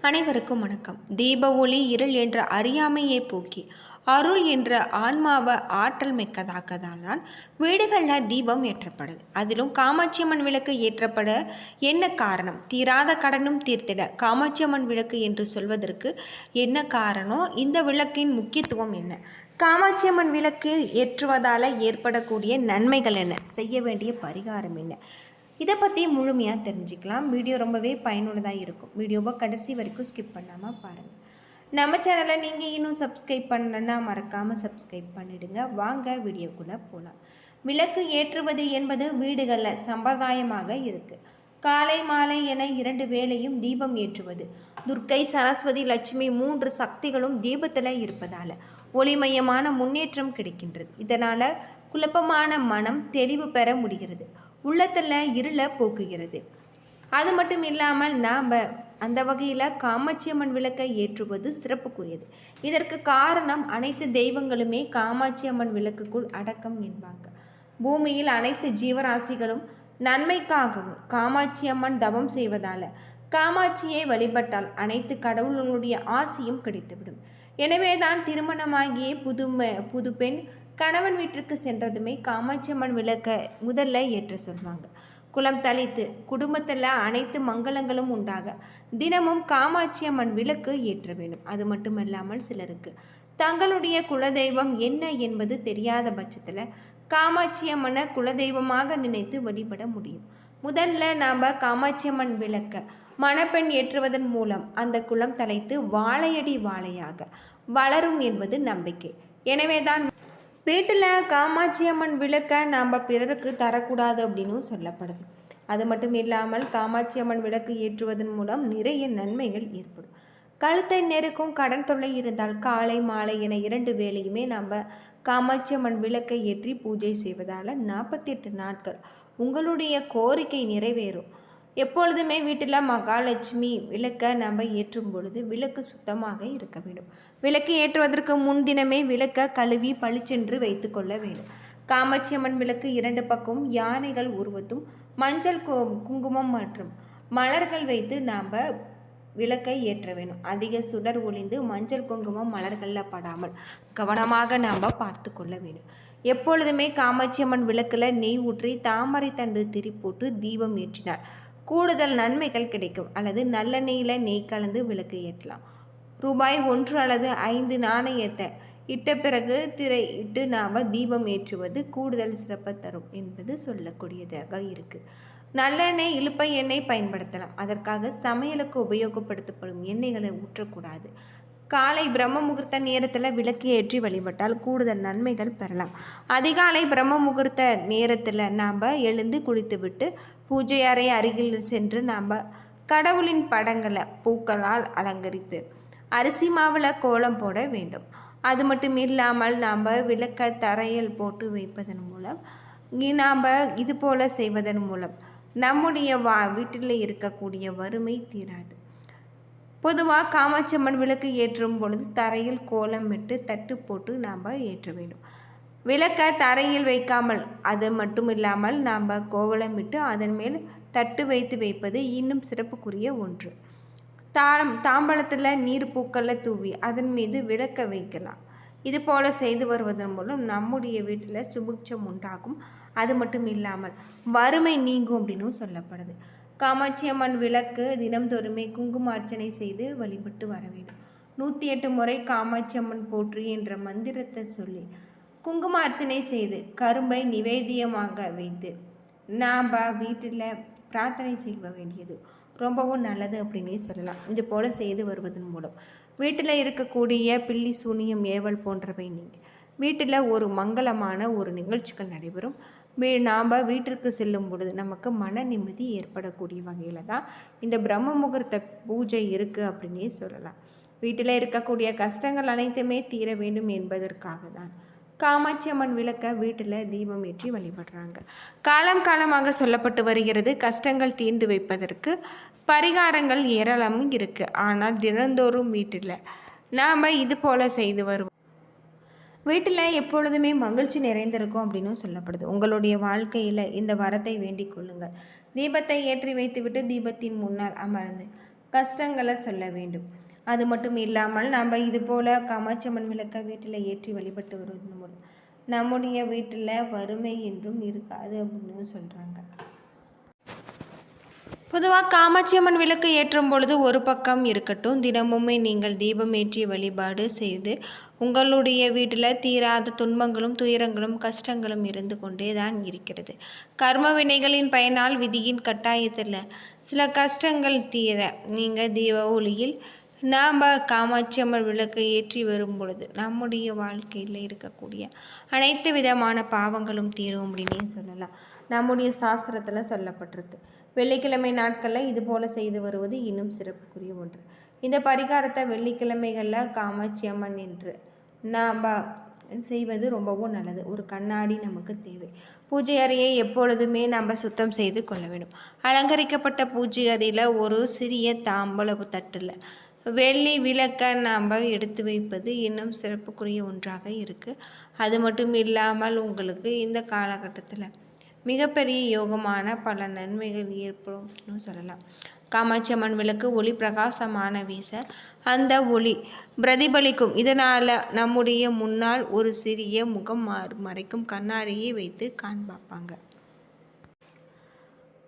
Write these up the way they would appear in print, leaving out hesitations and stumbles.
அனைவருக்கும் வணக்கம். தீப ஒளி இருள் என்ற அறியாமையை போக்கி அருள் என்ற ஆன்மாவை ஆற்றல் மிக்கதாக்கதால்தான் வீடுகளில் தீபம் ஏற்றப்படுது. அதிலும் காமாட்சியம்மன் விளக்கு ஏற்றப்பட என்ன காரணம்? தீராத கடனும் தீர்த்திட காமாட்சியம்மன் விளக்கு என்று சொல்வதற்கு என்ன காரணம்? இந்த விளக்கின் முக்கியத்துவம் என்ன? காமாட்சியம்மன் விளக்கு ஏற்றுவதால் ஏற்படக்கூடிய நன்மைகள் என்ன? செய்ய வேண்டிய பரிகாரம் என்ன? இதை பற்றி முழுமையாக தெரிஞ்சுக்கலாம். வீடியோ ரொம்பவே பயனுள்ளதாக இருக்கும். வீடியோவை கடைசி வரைக்கும் ஸ்கிப் பண்ணாமல் பாருங்கள். நம்ம சேனலை நீங்கள் இன்னும் சப்ஸ்கிரைப் பண்ணலன்னா மறக்காமல் சப்ஸ்கிரைப் பண்ணிவிடுங்க. வாங்க வீடியோக்குள்ளே போகலாம். விளக்கு ஏற்றுவது என்பது வீடுகளில் சம்பிரதாயமாக இருக்குது. காலை மாலை என 2 வேளையும் தீபம் ஏற்றுவது. துர்க்கை, சரஸ்வதி, லட்சுமி 3 சக்திகளும் தீபத்தில் இருப்பதால் ஒளிமயமான முன்னேற்றம் கிடைக்கின்றது. இதனால் குழப்பமான மனம் தெளிவு பெற முடிகிறது. உள்ளத்தில் இருளை போக்குகிறது. அது மட்டும் இல்லாமல் நாம் அந்த வகையில் காமாட்சியம்மன் விளக்கை ஏற்றுவது சிறப்புக்குரியது. இதற்கு காரணம் அனைத்து தெய்வங்களுமே காமாட்சியம்மன் விளக்குக்குள் அடக்கம் என்பாங்க. பூமியில் அனைத்து ஜீவராசிகளும் நன்மைக்காகவும் காமாட்சியம்மன் தவம் செய்வதால் காமாட்சியை வழிபட்டால் அனைத்து கடவுள்களுடைய ஆசியும் கிடைத்துவிடும். எனவேதான் திருமணமாகிய புது பெண் கணவன் வீட்டிற்கு சென்றதுமே காமாட்சியம்மன் விளக்கை முதல்ல ஏற்ற சொல்வாங்க. குலம் தளித்து குடும்பத்தில் அனைத்து மங்களங்களும் உண்டாக தினமும் காமாட்சியம்மன் விளக்கு ஏற்ற வேண்டும். அது மட்டுமல்லாமல் சிலருக்கு தங்களுடைய குலதெய்வம் என்ன என்பது தெரியாத பட்சத்தில் காமாட்சியம்மனை குலதெய்வமாக நினைத்து வழிபட முடியும். முதல்ல நாம் காமாட்சியம்மன் விளக்க மணப்பெண் ஏற்றுவதன் மூலம் அந்த குலம் தலைத்து வாழையடி வாழையாக வளரும் என்பது நம்பிக்கை. எனவேதான் வீட்டில் காமாட்சியம்மன் விளக்கை நாம் பிறருக்கு தரக்கூடாது அப்படின்னு சொல்லப்படுது. அது மட்டும் இல்லாமல் காமாட்சியம்மன் விளக்கு ஏற்றுவதன் மூலம் நிறைய நன்மைகள் ஏற்படும். கழுத்தை நெருக்கும் கடன் தொல்லை இருந்தால் காலை மாலை என 2 வேளையுமே நம்ம காமாட்சியம்மன் விளக்கை ஏற்றி பூஜை செய்வதால் 48 நாட்கள் உங்களுடைய கோரிக்கை நிறைவேறும். எப்பொழுதுமே வீட்டில் மகாலட்சுமி விளக்கை நம்ம ஏற்றும் பொழுது விளக்கு சுத்தமாக இருக்க வேண்டும். விளக்கு ஏற்றுவதற்கு முன்தினமே விளக்கை கழுவி பளிச்சென்று வைத்து கொள்ள வேண்டும். காமாட்சியம்மன் விளக்கு 2 பக்கம் யானைகள் உருவத்தும் மஞ்சள் குங்குமம் மற்றும் மலர்கள் வைத்து நாம் விளக்கை ஏற்ற வேண்டும். அதிக சுடர் ஒளிந்து மஞ்சள் குங்குமம் மலர்களில் படாமல் கவனமாக நாம் பார்த்து கொள்ள வேண்டும். எப்பொழுதுமே காமாட்சியம்மன் விளக்கில் நெய் ஊற்றி தாமரை தண்டு திரி போட்டு தீபம் ஏற்றினார் கூடுதல் நன்மைகள் கிடைக்கும். அல்லது நல்லெண்ணெயில் நெய் கலந்து விளக்கு ஏற்றலாம். ரூபாய் 1 அல்லது 5 நாணயத்தை இட்ட பிறகு திரை இட்டு நாம் தீபம் ஏற்றுவது கூடுதல் சிறப்பை தரும் என்பது சொல்லக்கூடியதாக இருக்குது. நல்லெண்ணெய், இழுப்பை எண்ணெய் பயன்படுத்தலாம். அதற்காக சமையலுக்கு உபயோகப்படுத்தப்படும் எண்ணெய்களை ஊற்றக்கூடாது. காலை பிரம்ம முகூர்த்த நேரத்தில் விளக்கு ஏற்றி வழிபட்டால் கூடுதல் நன்மைகள் பெறலாம். அதிகாலை பிரம்ம முகூர்த்த நேரத்தில் நாம் எழுந்து குளித்துவிட்டு பூஜை அறை அருகில் சென்று நாம் கடவுளின் படங்களை பூக்களால் அலங்கரித்து அரிசி மாவில் கோலம் போட வேண்டும். அது மட்டும் இல்லாமல் நாம் விளக்கை தரையில் போட்டு வைப்பதன் மூலம் நாம் இது போல் செய்வதன் மூலம் நம்முடைய வீட்டில் இருக்கக்கூடிய வறுமை தீராது. பொதுவாக காமாட்சியம்மன் விளக்கு ஏற்றும் பொழுது தரையில் கோலம் விட்டு தட்டு போட்டு நாம் ஏற்ற வேண்டும். விளக்கை தரையில் வைக்காமல் அது மட்டும் இல்லாமல் நாம் கோலம் விட்டு அதன் மேல் தட்டு வைப்பது இன்னும் சிறப்புக்குரிய ஒன்று. தாம்பழத்தில் நீர் பூக்களை தூவி அதன் மீது விளக்க வைக்கலாம். இது போல் செய்து வருவதன் மூலம் நம்முடைய வீட்டில் சுபிட்சம் உண்டாகும். அது மட்டும் இல்லாமல் வறுமை நீங்கும் அப்படின்னு சொல்லப்படுது. காமாட்சியம்மன் விளக்கு தினம்தோறுமே குங்கும அர்ச்சனை செய்து வழிபட்டு வர வேண்டும். 108 முறை காமாட்சியம்மன் போற்றி என்ற மந்திரத்தை சொல்லி குங்கும அர்ச்சனை செய்து கரும்பை நிவேதியமாக வைத்து நாம் வீட்டில் பிரார்த்தனை செய்ய வேண்டியது ரொம்பவும் நல்லது அப்படின்னே சொல்லலாம். இது போல் செய்து வருவதன் மூலம் வீட்டில் இருக்கக்கூடிய பில்லி, சூனியம், ஏவல் போன்றவை நீங்கள் வீட்டில் ஒரு மங்களமான ஒரு நிகழ்ச்சிகள் நடைபெறும். நாம் வீட்டிற்கு செல்லும் பொழுது நமக்கு மன நிம்மதி ஏற்படக்கூடிய வகையில் தான் இந்த பிரம்ம முகூர்த்த பூஜை இருக்குது அப்படின்னே சொல்லலாம். வீட்டில் இருக்கக்கூடிய கஷ்டங்கள் அனைத்துமே தீர வேண்டும் என்பதற்காக தான் காமாட்சியம்மன் விளக்க வீட்டில் தீபம் ஏற்றி வழிபடுறாங்க. காலமாக சொல்லப்பட்டு வருகிறது. கஷ்டங்கள் தீர்ந்து வைப்பதற்கு பரிகாரங்கள் ஏராளமும் இருக்குது. ஆனால் தினந்தோறும் வீட்டில் நாம் இது போல் செய்து வருவோம். வீட்டில் எப்பொழுதுமே மகிழ்ச்சி நிறைந்திருக்கும் அப்படின்னும் சொல்லப்படுது. உங்களுடைய வாழ்க்கையில் இந்த வரத்தை வேண்டிக் கொள்ளுங்கள். தீபத்தை ஏற்றி வைத்துவிட்டு தீபத்தின் முன்னால் அமர்ந்து கஷ்டங்களை சொல்ல வேண்டும். அது மட்டும் இல்லாமல் நம்ம இது போல் காமாட்சி அம்மன் விளக்கை வீட்டில் ஏற்றி வழிபட்டு வருவதன் மூலம் நம்முடைய வீட்டில் வறுமை என்றும் இருக்காது அப்படின்னு சொல்கிறாங்க. பொதுவாக காமாட்சி அம்மன் விளக்கு ஏற்றும் பொழுது ஒரு பக்கம் இருக்கட்டும், தினமுமே நீங்கள் தீபம் ஏற்றி வழிபாடு செய்து உங்களுடைய வீட்டில் தீராத துன்பங்களும் துயரங்களும் கஷ்டங்களும் இருந்து கொண்டே தான் இருக்கிறது. கர்ம வினைகளின் பயனால் விதியின் கட்டாயத்தில் சில கஷ்டங்கள் தீர நீங்கள் தீப ஒளியில் நாம் காமாட்சி அம்மன் விளக்கை ஏற்றி வரும் பொழுது நம்முடைய வாழ்க்கையில் இருக்கக்கூடிய அனைத்து விதமான பாவங்களும் தீரும் அப்படின்னே சொல்லலாம். நம்முடைய சாஸ்திரத்தில் சொல்லப்பட்டிருக்கு. வெள்ளிக்கிழமை நாட்களில் இது போல் செய்து வருவது இன்னும் சிறப்புக்குரிய ஒன்று. இந்த பரிகாரத்தை வெள்ளிக்கிழமைகளில் காமாட்சி அம்மன் என்று நாம் செய்வது ரொம்பவும் நல்லது. ஒரு கண்ணாடி நமக்கு தேவை. பூஜை அறையை எப்பொழுதுமே நம்ம சுத்தம் செய்து கொள்ள வேண்டும். அலங்கரிக்கப்பட்ட பூஜை அறையில் ஒரு சிறிய தாம்பூல தட்டில் வெள்ளி விளக்கை நாம் எடுத்து வைப்பது இன்னும் சிறப்புக்குரிய ஒன்றாக இருக்குது. அது மட்டும் இல்லாமல் உங்களுக்கு இந்த காலகட்டத்தில் மிகப்பெரிய யோகமான பல நன்மைகள் ஏற்படும் சொல்லலாம். காமாட்சி அம்மன் விளக்கு ஒளி பிரகாசமான வீச அந்த ஒளி பிரதிபலிக்கும். இதனால் நம்முடைய முன்னால் ஒரு சிறிய முகம் மறைக்கும் கண்ணாடியை வைத்து காண்பாங்க.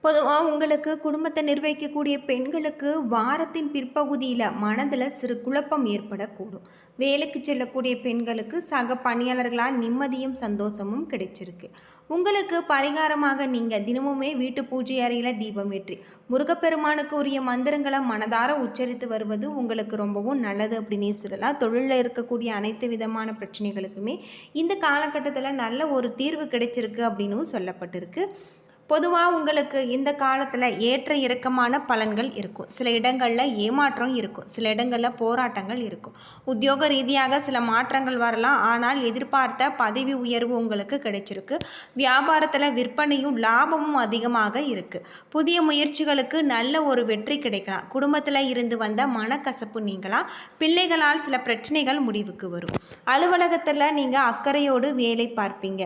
பொதுவாக உங்களுக்கு குடும்பத்தை நிர்வகிக்கக்கூடிய பெண்களுக்கு வாரத்தின் பிற்பகுதியில் மனதில் சிறு குழப்பம் ஏற்படக்கூடும். வேலைக்கு செல்லக்கூடிய பெண்களுக்கு சக பணியாளர்களால் நிம்மதியும் சந்தோஷமும் கிடைச்சிருக்கு. உங்களுக்கு பரிகாரமாக நீங்கள் தினமுமே வீட்டு பூஜை அறையில் தீபம் ஏற்றி முருகப்பெருமானுக்கு உரிய மந்திரங்களை மனதார உச்சரித்து வருவது உங்களுக்கு ரொம்பவும் நல்லது அப்படின்னே சொல்லலாம். தொழிலில் இருக்கக்கூடிய அனைத்து விதமான பிரச்சனைகளுக்குமே இந்த காலகட்டத்தில் நல்ல ஒரு தீர்வு கிடைச்சிருக்கு அப்படின்னு சொல்லப்பட்டிருக்கு. பொதுவாக உங்களுக்கு இந்த காலத்தில் ஏற்ற இறக்கமான பலன்கள் இருக்கும். சில இடங்களில் ஏமாற்றம் இருக்கும், சில இடங்களில் போராட்டங்கள் இருக்கும். உத்தியோக ரீதியாக சில மாற்றங்கள் வரலாம், ஆனால் எதிர்பார்த்த பதவி உயர்வு உங்களுக்கு கிடைச்சிருக்கு. வியாபாரத்தில் விற்பனையும் லாபமும் அதிகமாக இருக்குது. புதிய முயற்சிகளுக்கு நல்ல ஒரு வெற்றி கிடைக்கலாம். குடும்பத்தில் இருந்து வந்த மனக்கசப்பு நீங்களாம். பிள்ளைகளால் சில பிரச்சனைகள் முடிவுக்கு வரும். அலுவலகத்தில் நீங்கள் அக்கறையோடு வேலை பார்ப்பீங்க.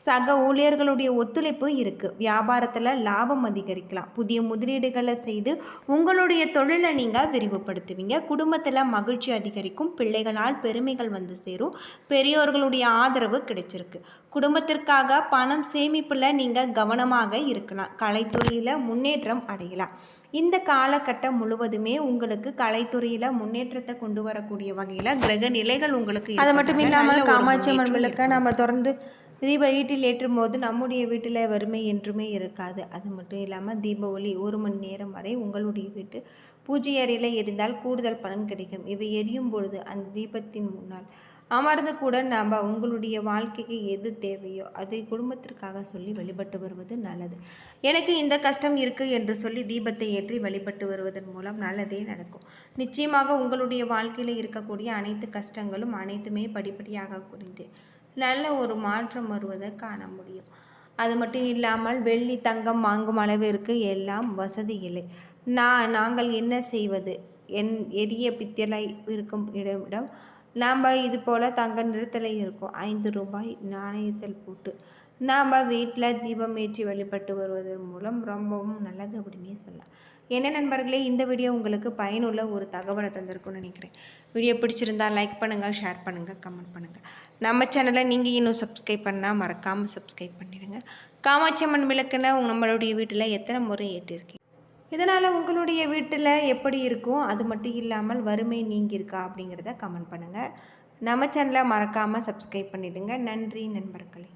சக ஊழியர்களுடைய ஒத்துழைப்பு இருக்குது. வியாபாரத்தில் லாபம் அதிகரிக்கலாம். புதிய முதலீடுகளை செய்து உங்களுடைய தொழிலை நீங்கள் விரிவுபடுத்துவீங்க. குடும்பத்தில் மகிழ்ச்சி அதிகரிக்கும். பிள்ளைகளால் பெருமைகள் வந்து சேரும். பெரியோர்களுடைய ஆதரவு கிடைச்சிருக்கு. குடும்பத்திற்காக பணம் சேமிப்பில் நீங்கள் கவனமாக இருக்கலாம். கலைத்துறையில் முன்னேற்றம் அடையலாம். இந்த காலகட்டம் முழுவதுமே உங்களுக்கு கலைத்துறையில் முன்னேற்றத்தை கொண்டு வரக்கூடிய வகையில் கிரக நிலைகள் உங்களுக்கு. அது மட்டும் இல்லாமல் காமாட்சி அம்மன் விளக்கை நம்ம தொடர்ந்து தீப வீட்டில் ஏற்றும் போது நம்முடைய வீட்டில் வறுமை என்றுமே இருக்காது. அது மட்டும் இல்லாமல் தீப ஒளி 1 மணி நேரம் வரை உங்களுடைய வீட்டு பூஜை அறையில் எரிந்தால் கூடுதல் பலன் கிடைக்கும். இவை எரியும் பொழுது அந்த தீபத்தின் முன்னால் அமர்ந்து கூட நாம் உங்களுடைய வாழ்க்கைக்கு எது தேவையோ அதை குடும்பத்திற்காக சொல்லி வழிபட்டு வருவது நல்லது. எனக்கு இந்த கஷ்டம் இருக்குது என்று சொல்லி தீபத்தை ஏற்றி வழிபட்டு வருவதன் மூலம் நல்லதே நடக்கும். நிச்சயமாக உங்களுடைய வாழ்க்கையில் இருக்கக்கூடிய அனைத்து கஷ்டங்களும் அனைத்துமே படிப்படியாக குறைந்து நல்ல ஒரு மாற்றம் வருவதை காண முடியும். அது மட்டும் இல்லாமல் வெள்ளி தங்கம் வாங்கும் அளவிற்கு எல்லாம் வசதி இல்லை. நாங்கள் என்ன செய்வது? எரிய பித்தளை இருக்கும் இடம் நாம் இது போல் தங்க நிறத்தில் இருக்கும் 5 ரூபாய் நாணயத்தில் போட்டு நாம் வீட்டில் தீபம் ஏற்றி வழிபட்டு வருவதன் மூலம் ரொம்பவும் நல்லது அப்படின்னே சொல்லலாம். என்ன நண்பர்களே, இந்த வீடியோ உங்களுக்கு பயனுள்ள ஒரு தகவலை தந்திருக்கும்னு நினைக்கிறேன். வீடியோ பிடிச்சிருந்தால் லைக் பண்ணுங்கள், ஷேர் பண்ணுங்கள், கமெண்ட் பண்ணுங்கள். நம்ம சேனலை நீங்கள் இன்னும் சப்ஸ்கிரைப் பண்ணால் மறக்காமல் சப்ஸ்கிரைப் பண்ணிடுங்க. காமாட்சி அம்மன் விளக்குன்னு நம்மளுடைய வீட்டில் எத்தனை முறை ஏற்றிருக்கீங்க? இதனால் உங்களுடைய வீட்டில் எப்படி இருக்கும்? அது மட்டும் இல்லாமல் வறுமை நீங்கியிருக்கா அப்படிங்கிறத கமெண்ட் பண்ணுங்கள். நம்ம சேனலை மறக்காமல் சப்ஸ்கிரைப் பண்ணிவிடுங்க. நன்றி நண்பர்களே.